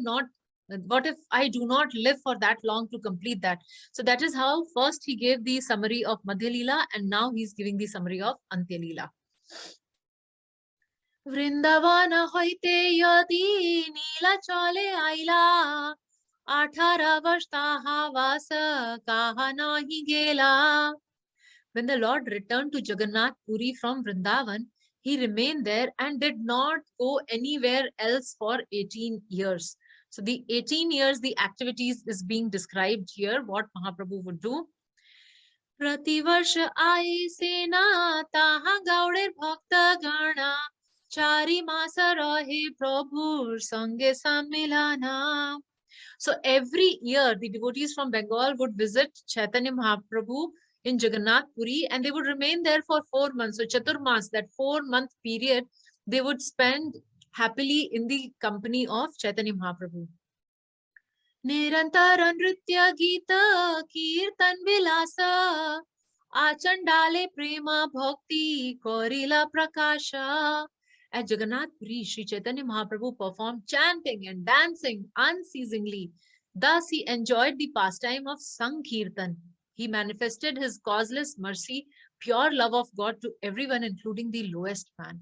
do not live for that long to complete that. So that is how first he gave the summary of Madhya Lila, and now he's giving the summary of Madhya Lila. Vrindavana hoite yadi nila chale aila, 18 varsh taha vasa kaha nahi gela. When the Lord returned to Jagannath Puri from Vrindavan, he remained there and did not go anywhere else for 18 years. So the 18 years, the activities is being described here, what Mahaprabhu would do. Prativarsh aayi sena taha gauder bhakta gana, chari masa rahe prabhu sange sammilana. So every year, the devotees from Bengal would visit Chaitanya Mahaprabhu in Jagannath Puri, and they would remain there for 4 months. So Chaturmas, that 4-month period, they would spend happily in the company of Chaitanya Mahaprabhu. Nirantara nritya gita kirtan vilasa, achandale prema bhakti korila prakasha. At Jagannath Puri, Sri Chaitanya Mahaprabhu performed chanting and dancing unceasingly. Thus, he enjoyed the pastime of Sankirtan. He manifested his causeless mercy, pure love of God to everyone, including the lowest man.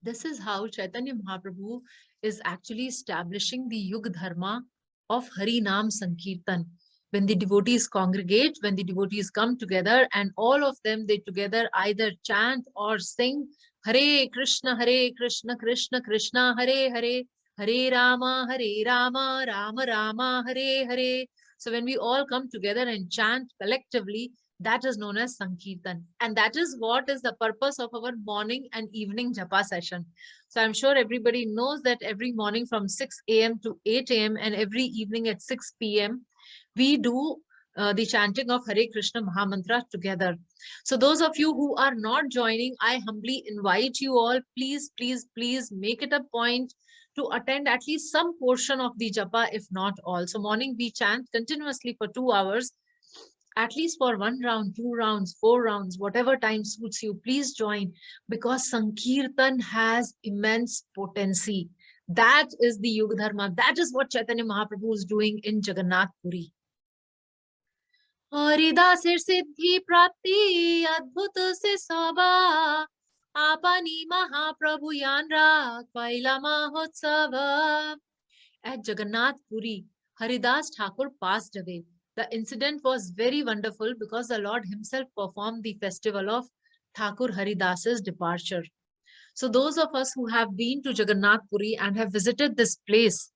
This is how Chaitanya Mahaprabhu is actually establishing the Yug Dharma of Harinam Sankirtan. When the devotees congregate, when the devotees come together, and all of them, they together either chant or sing Hare Krishna, Krishna Krishna, Hare Hare, Hare Rama, Rama Rama, Hare Hare. So when we all come together and chant collectively, that is known as Sankirtan. And that is what is the purpose of our morning and evening japa session. So I'm sure everybody knows that every morning from 6 a.m. to 8 a.m. and every evening at 6 p.m. we do the chanting of Hare Krishna Mahamantra together. So those of you who are not joining, I humbly invite you all, please, please, please make it a point to attend at least some portion of the japa, if not all. So morning we chant continuously for 2 hours, at least for 1 round, 2 rounds, 4 rounds, whatever time suits you, please join, because Sankirtan has immense potency. That is the Yuga Dharma. That is what Chaitanya Mahaprabhu is doing in Jagannath Puri. haridāsera siddhi-prāpti adbhuta se saba, apani Mahaprabhu yanra kaila mahotsava. At Jagannath Puri, Haridas Thakur passed away. The incident was very wonderful because the Lord himself performed the festival of Thakur Haridas's departure. So those of us who have been to Jagannath Puri and have visited this place,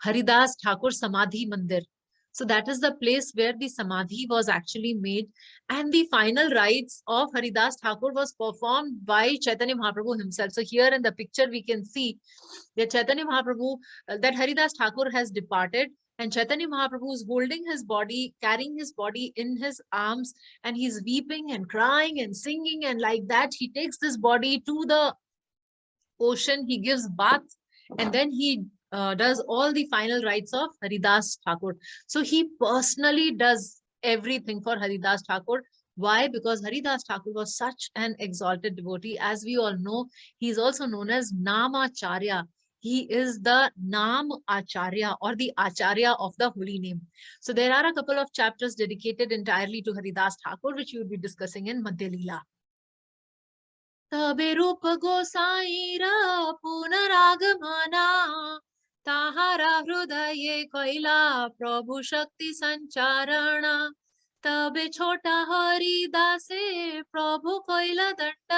Haridas Thakur Samadhi Mandir, so that is the place where the Samadhi was actually made, and the final rites of Haridas Thakur was performed by Chaitanya Mahaprabhu himself. So here in the picture we can see that Chaitanya Mahaprabhu, that Haridas Thakur has departed, and Chaitanya Mahaprabhu is holding his body, carrying his body in his arms, and he's weeping and crying and singing, and like that he takes this body to the ocean, he gives bath, and then he does all the final rites of Haridas Thakur. So he personally does everything for Haridas Thakur. Why? Because Haridas Thakur was such an exalted devotee. As we all know, he is also known as Namacharya. He is the Nam Acharya, or the Acharya of the holy name. So there are a couple of chapters dedicated entirely to Haridas Thakur, which we will be discussing in Madhya Lila. तबे रूप गोसाईरा पुनरागमना ताहारा हृदये कैला प्रभु शक्ति संचारणा तबे छोटा हरिदासे प्रभु कैला दंड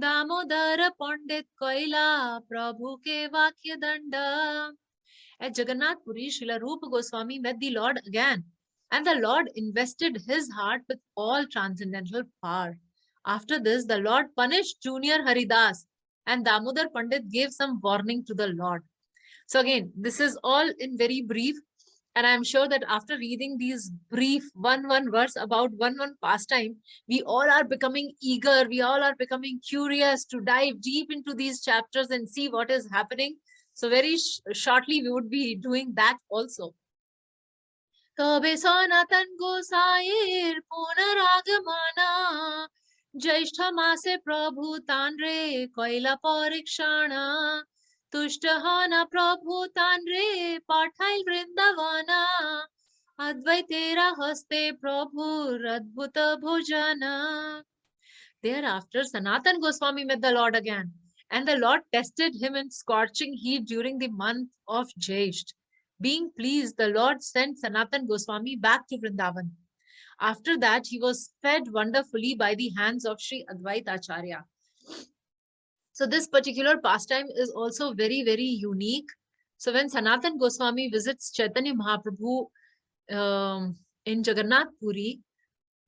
दामोदर पंडित कैला प्रभु के वाक्य दंड. At Jagannath Puri, Srila Rupa Goswami met the Lord again, and the Lord invested his heart with all transcendental power. After this, the Lord punished junior Haridas, and Damodar Pandit gave some warning to the Lord. So again, this is all in very brief, and I'm sure that after reading these brief one verse about one pastime, we all are becoming eager, we all are becoming curious to dive deep into these chapters and see what is happening. So very shortly, we would be doing that also. तबे सनातन गोसाईर पुनरागमना ज्येष्ठ मासे प्रभु तांड्रे कैला परीक्षण तुष्ट हन प्रभु तांड्रे पाठाइल वृंदावना अद्वैतेरा हस्ते प्रभु अद्भुत भोजन. Thereafter, Sanatana Goswami met the Lord again, and the Lord tested him in scorching heat during the month of Jyesht. Being pleased, the Lord sent Sanatana Goswami back to Vrindavan. After that, he was fed wonderfully by the hands of Sri Advaita Acharya. So this particular pastime is also very, very unique. So when Sanatana Goswami visits Chaitanya Mahāprabhu in Jagannath Puri,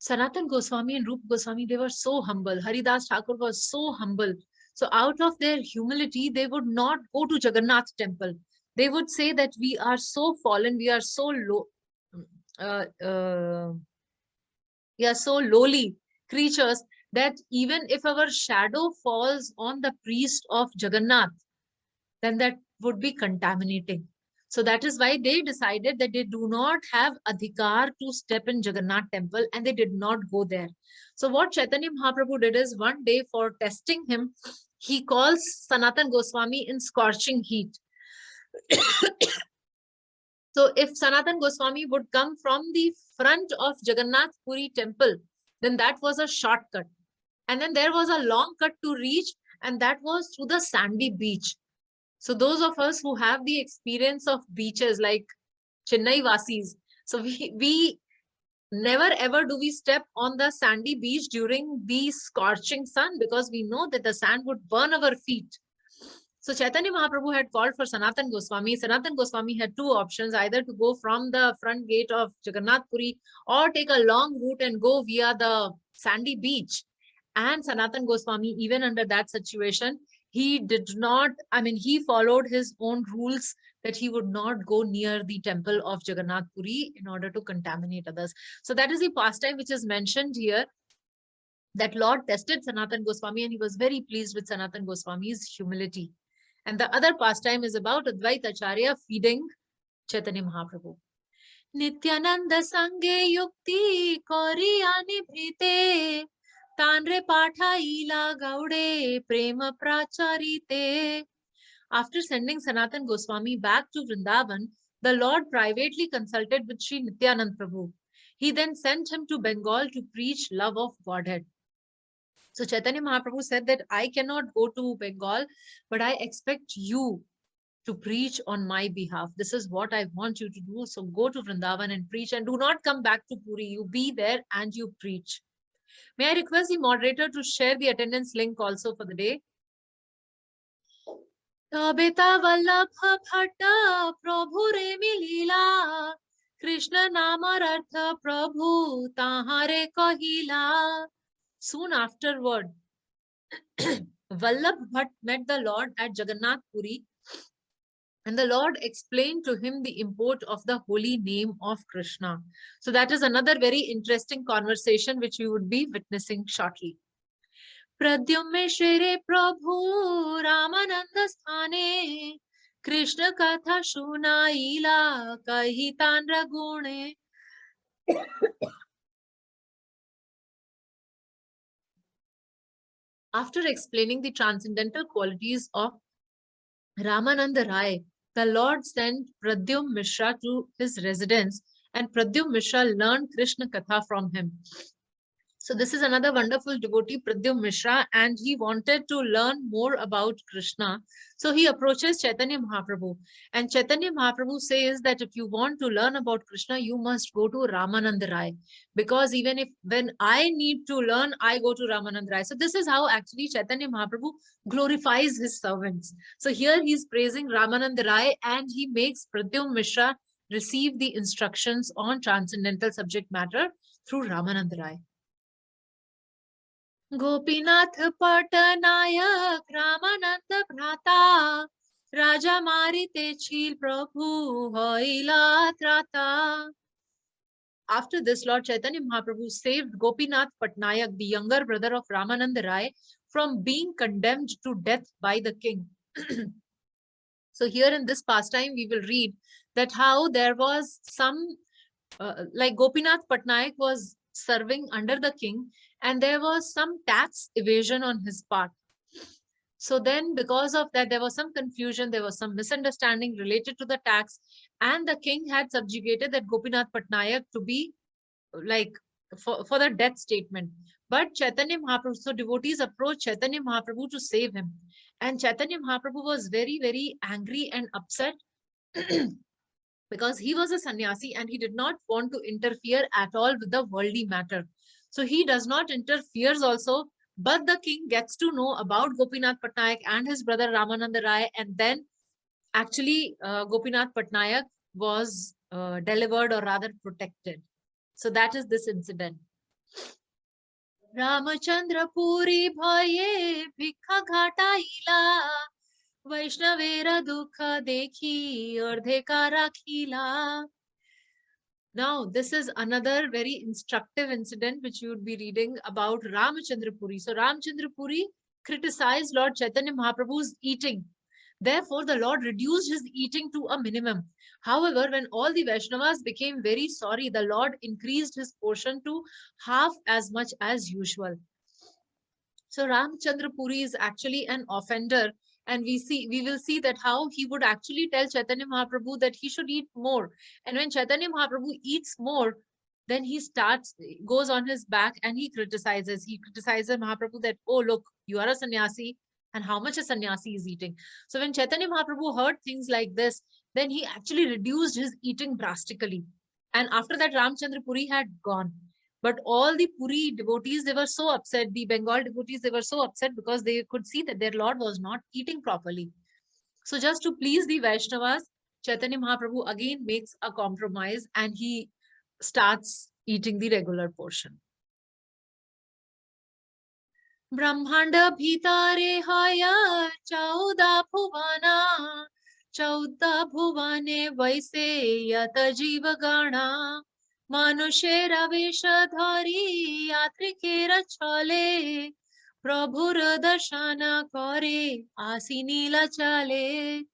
Sanatana Goswami and Rupa Goswami, they were so humble. Haridas Thakur was so humble. So out of their humility, they would not go to Jagannath temple. They would say that we are so fallen, we are so low, we are so lowly creatures that even if our shadow falls on the priest of Jagannath, then that would be contaminating. So that is why they decided that they do not have adhikar to step in Jagannath temple, and they did not go there. So what Chaitanya Mahaprabhu did is, one day for testing him, he calls Sanatana Goswami in scorching heat. So if Sanatana Goswami would come from the front of Jagannath Puri temple, then that was a shortcut. And then there was a long cut to reach, and that was through the sandy beach. So those of us who have the experience of beaches like Chennai Vasis, so we never ever do we step on the sandy beach during the scorching sun, because we know that the sand would burn our feet. So Chaitanya Mahaprabhu had called for Sanatana Goswami. Sanatana Goswami had two options, either to go from the front gate of Jagannath Puri or take a long route and go via the sandy beach. And Sanatana Goswami, even under that situation, he did not, he followed his own rules that he would not go near the temple of Jagannath Puri in order to contaminate others. So that is the pastime which is mentioned here, that Lord tested Sanatana Goswami, and he was very pleased with Sanatana Goswami's humility. And the other pastime is about Advaita Acharya feeding Chaitanya Mahaprabhu. Nityananda sange yukti koriyani bhrite Tanre pathaila gaude prema pracharite. After sending Sanatana Goswami back to Vrindavan, the Lord privately consulted with Sri Nityanand Prabhu. He then sent him to Bengal to preach love of Godhead. So Chaitanya Mahaprabhu said that I cannot go to Bengal, but I expect you to preach on my behalf. This is what I want you to do. So go to Vrindavan and preach, and do not come back to Puri. You be there and you preach. May I request the moderator to share the attendance link also for the day? Tabeta Vallabha Bhatta Prabhu Remi Lila Krishna Namarartha Prabhu Tahare Kahila. Soon afterward, Vallabh Bhatt met the Lord at Jagannath Puri, and the Lord explained to him the import of the holy name of Krishna. So that is another very interesting conversation which we would be witnessing shortly. Pradyumne sire prabhu Ramananda sthane Krishna katha shunaila kahitan ragune. After explaining the transcendental qualities of Ramananda Rai, the Lord sent Pradyum Mishra to his residence, and Pradyum Mishra learned Krishna Katha from him. So this is another wonderful devotee, Pradyum Mishra, and he wanted to learn more about Krishna. So he approaches Chaitanya Mahaprabhu. And Chaitanya Mahaprabhu says that if you want to learn about Krishna, you must go to Ramananda Rai. Because even if when I need to learn, I go to Ramananda Rai. So this is how actually Chaitanya Mahaprabhu glorifies his servants. So here he's praising Ramananda Rai and he makes Pradyum Mishra receive the instructions on transcendental subject matter through Ramananda Rai. Gopinath Patnaik Ramanand भ्राता राजा मारिते छील प्रभु होइला त्राता. After this, Lord Chaitanya Mahaprabhu saved Gopinath Patnaik, the younger brother of Ramananda Rai, from being condemned to death by the king. So here in this pastime, we will read that how there was some, like Gopinath Patnaik was serving under the king, and there was some tax evasion on his part. So then because of that, there was some confusion, there was some misunderstanding related to the tax, and the king had subjugated that Gopinath Patnaik to be like for the death statement. But Chaitanya Mahaprabhu, so devotees approached Chaitanya Mahaprabhu to save him. And Chaitanya Mahaprabhu was very, very angry and upset because he was a sannyasi and he did not want to interfere at all with the worldly matter. So he does not interfere also, but the king gets to know about Gopinath Patnaik and his brother Ramananda Rai, and then actually Gopinath Patnaik was delivered or rather protected. So that is this incident. Ramachandra Puri bhaye bhikha ghata ila Vaishnavera dukha dekhi ardhe ka rakhila. Now, this is another very instructive incident which you would be reading about Ramachandra Puri. So, Ramachandra Puri criticized Lord Chaitanya Mahaprabhu's eating. Therefore, the Lord reduced his eating to a minimum. However, when all the Vaishnavas became very sorry, the Lord increased his portion to half as much as usual. So Ramchandra Puri is actually an offender, and we will see that how he would actually tell Chaitanya Mahaprabhu that he should eat more. And when Chaitanya Mahaprabhu eats more, then he goes on his back and he criticizes. He criticizes Mahaprabhu that, oh, look, you are a sannyasi, and how much a sannyasi is eating. So when Chaitanya Mahaprabhu heard things like this, then he actually reduced his eating drastically. And after that, Ramchandra Puri had gone. But all the Puri devotees, they were so upset. The Bengal devotees, they were so upset because they could see that their Lord was not eating properly. So just to please the Vaishnavas, Chaitanya Mahaprabhu again makes a compromise and he starts eating the regular portion. Brahmanda bhitare haya chauda bhuvana chauda bhuvane vaise yata jiva gana Manusher Aveshadhari Yatrikera Chale Prabhur Darshana Kare Asinila Chale.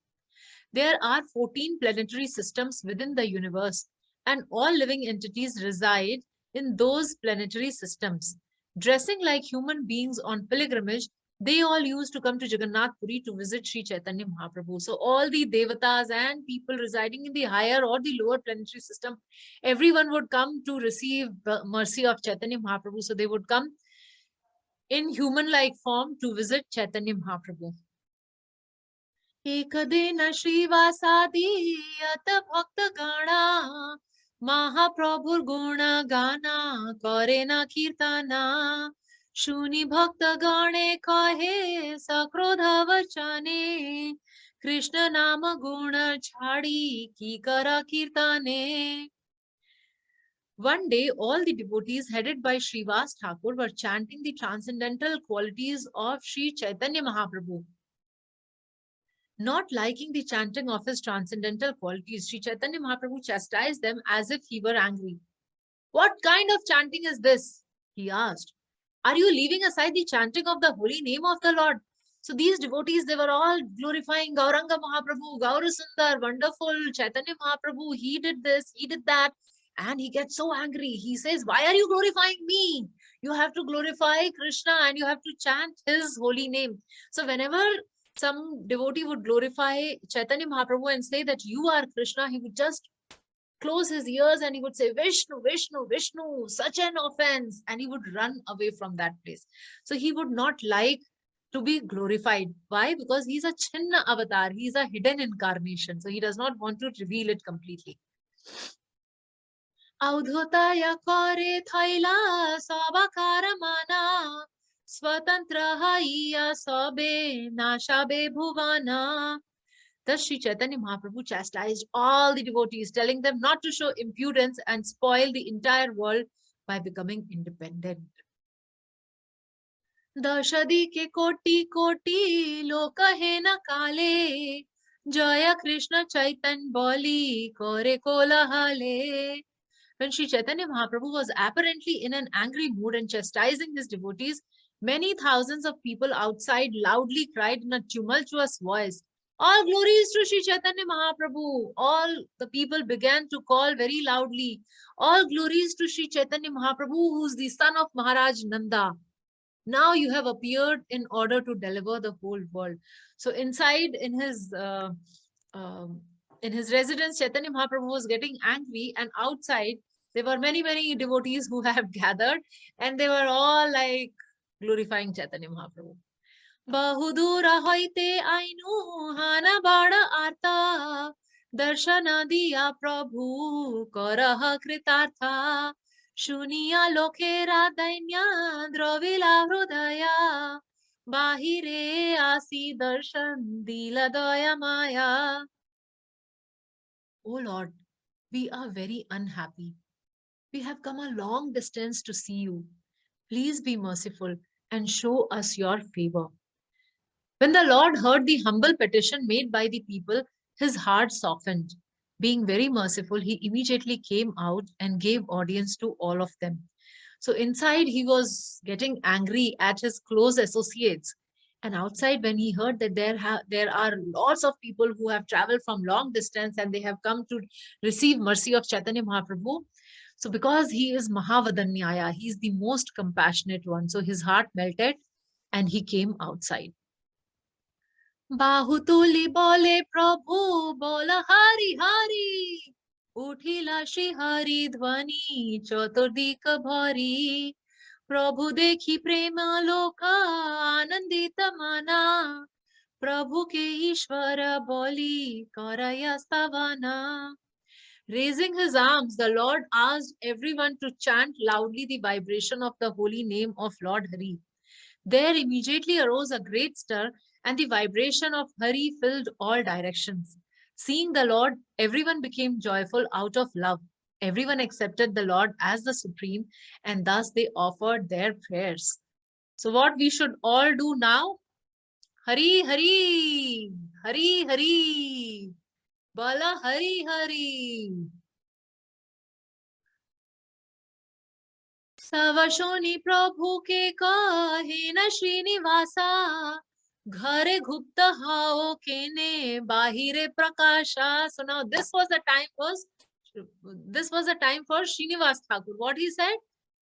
There are 14 planetary systems within the universe, and all living entities reside in those planetary systems. Dressing like human beings on pilgrimage, they all used to come to Jagannath Puri to visit Sri Chaitanya Mahaprabhu. So all the devatas and people residing in the higher or the lower planetary system, everyone would come to receive the mercy of Chaitanya Mahaprabhu. So they would come in human-like form to visit Chaitanya Mahaprabhu. Ekadena Shrivasadi Yata Bhakta Gana Mahaprabhur Guna Gana Karena Kirtana Shuni Bhakta Gane Kahe Sakrodha Vachane Krishna Nama Guna Chadi Kinkara Kirtane. One day, all the devotees headed by Srivas Thakur were chanting the transcendental qualities of Sri Chaitanya Mahaprabhu. Not liking the chanting of his transcendental qualities, Sri Chaitanya Mahaprabhu chastised them as if he were angry. What kind of chanting is this? He asked. Are you leaving aside the chanting of the holy name of the Lord? So these devotees, they were all glorifying Gauranga Mahaprabhu, Gaurasundar, wonderful Chaitanya Mahaprabhu. He did this, he did that. And he gets so angry. He says, why are you glorifying me? You have to glorify Krishna and you have to chant his holy name. So whenever some devotee would glorify Chaitanya Mahaprabhu and say that you are Krishna, he would just close his ears and he would say, Vishnu, Vishnu, Vishnu, such an offense. And he would run away from that place. So he would not like to be glorified. Why? Because he's a Chinna avatar. He's a hidden incarnation. So he does not want to reveal it completely. Adbhuta ya kare thaila sabakara mana swatantra haiya sabe nashabe bhuvana. Thus, Sri Chaitanya Mahaprabhu chastised all the devotees, telling them not to show impudence and spoil the entire world by becoming independent. Dashadi ke koti koti loka hai na kale Jaya Krishna Chaitan bali kore kola hale. When Sri Chaitanya Mahaprabhu was apparently in an angry mood and chastising his devotees, many thousands of people outside loudly cried in a tumultuous voice, all glories to Sri Chaitanya Mahaprabhu. All the people began to call very loudly, all glories to Sri Chaitanya Mahaprabhu, who is the son of Maharaj Nanda. Now you have appeared in order to deliver the whole world. So inside in his residence, Chaitanya Mahaprabhu was getting angry, and outside there were many, many devotees who have gathered, and they were all like glorifying Chaitanya Mahaprabhu. Bahudura hoite ainu hana bada arta darshana diya prabhu karaha kritartha shuniya lokera dainya dravila hrudaya bahire asi darshan dila daya maya. Oh Lord, we are very unhappy. We have come a long distance to see you. Please be merciful and show us your favor. When the Lord heard the humble petition made by the people, his heart softened. Being very merciful, he immediately came out and gave audience to all of them. So inside, he was getting angry at his close associates. And outside, when he heard that there are lots of people who have traveled from long distance and they have come to receive mercy of Chaitanya Mahaprabhu. So because he is Mahavadanyaya, he is the most compassionate one. So his heart melted and he came outside. बाहुतुली बोले प्रभु बोल हरि हरि उठिला श्री हरि ध्वनि चतुर्दिक भरी प्रभु देखी प्रेम लोक आनंदित मना प्रभु के ईश्वर बोली करय स्तवना. Raising his arms, the Lord asked everyone to chant loudly the vibration of the holy name of Lord Hari. There immediately arose a great stir, and the vibration of Hari filled all directions. Seeing the Lord, everyone became joyful out of love. Everyone accepted the Lord as the Supreme, and thus they offered their prayers. So what we should all do now? Hari Hari, Hari Hari, Bala Hari Hari. सवशोनि प्रभु के कहे न श्रीनिवासा घरे गुप्त हाओ केने बाहिरे प्रकाशा. So now this was the time for Srinivas Thakur. What he said?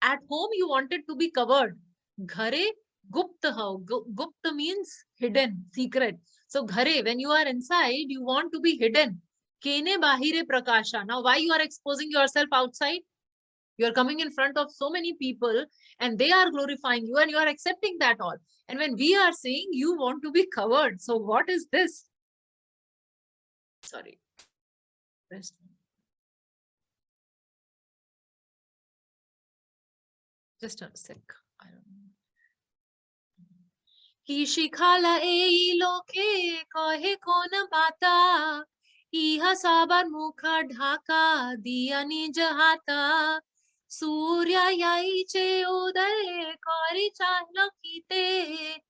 At home you wanted to be covered. Ghare gupta hao. Gupta means hidden, secret. So ghare, when you are inside, you want to be hidden. Kene bahire prakasha. Now why you are exposing yourself outside? You are coming in front of so many people and they are glorifying you and you are accepting that all. And when we are saying you want to be covered, so what is this? Sorry. Rest. Just a sec. I don't know. Ki shikhala ei loke kahe kon bata iha sabar mukha dhaka diya nij hata Surya yaiche uday kari chahla kite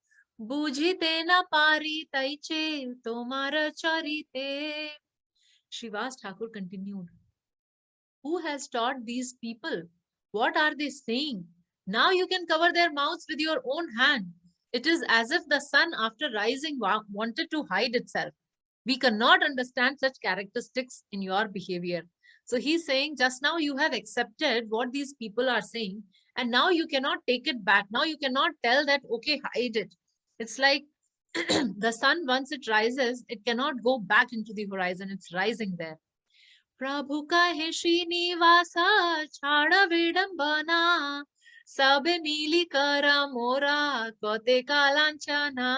bujhite na pari taiche tomāya charite. Srivas Thakur continued, who has taught these people? What are they saying? Now you can cover their mouths with your own hand. It is as if the sun after rising wanted to hide itself. We cannot understand such characteristics in your behavior. So he's saying, just now you have accepted what these people are saying, and now you cannot take it back. Now you cannot tell that, okay, hide it. It's like the sun, once it rises, it cannot go back into the horizon. It's rising there. प्रभु कहे श्रीनिवासा छाड़ विडंबना सब मिली कर मोरा कते कालांचना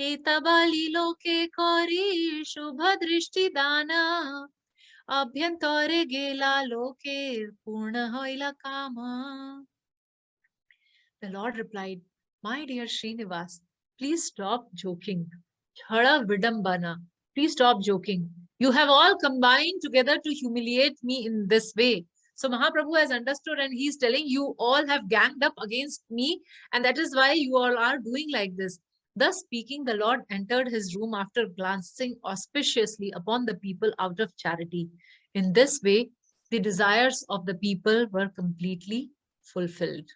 एत बलि लोके करी शुभ दृष्टि दान अभ्यंतरे गेला लोके पूर्ण होइला काम. The Lord replied, my dear Srinivas, please stop joking. Chhada vidambana. Please stop joking. You have all combined together to humiliate me in this way. So Mahaprabhu has understood and he is telling you all have ganged up against me and that is why you all are doing like this. Thus speaking, the Lord entered his room after glancing auspiciously upon the people out of charity. In this way, the desires of the people were completely fulfilled.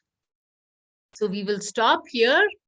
So we will stop here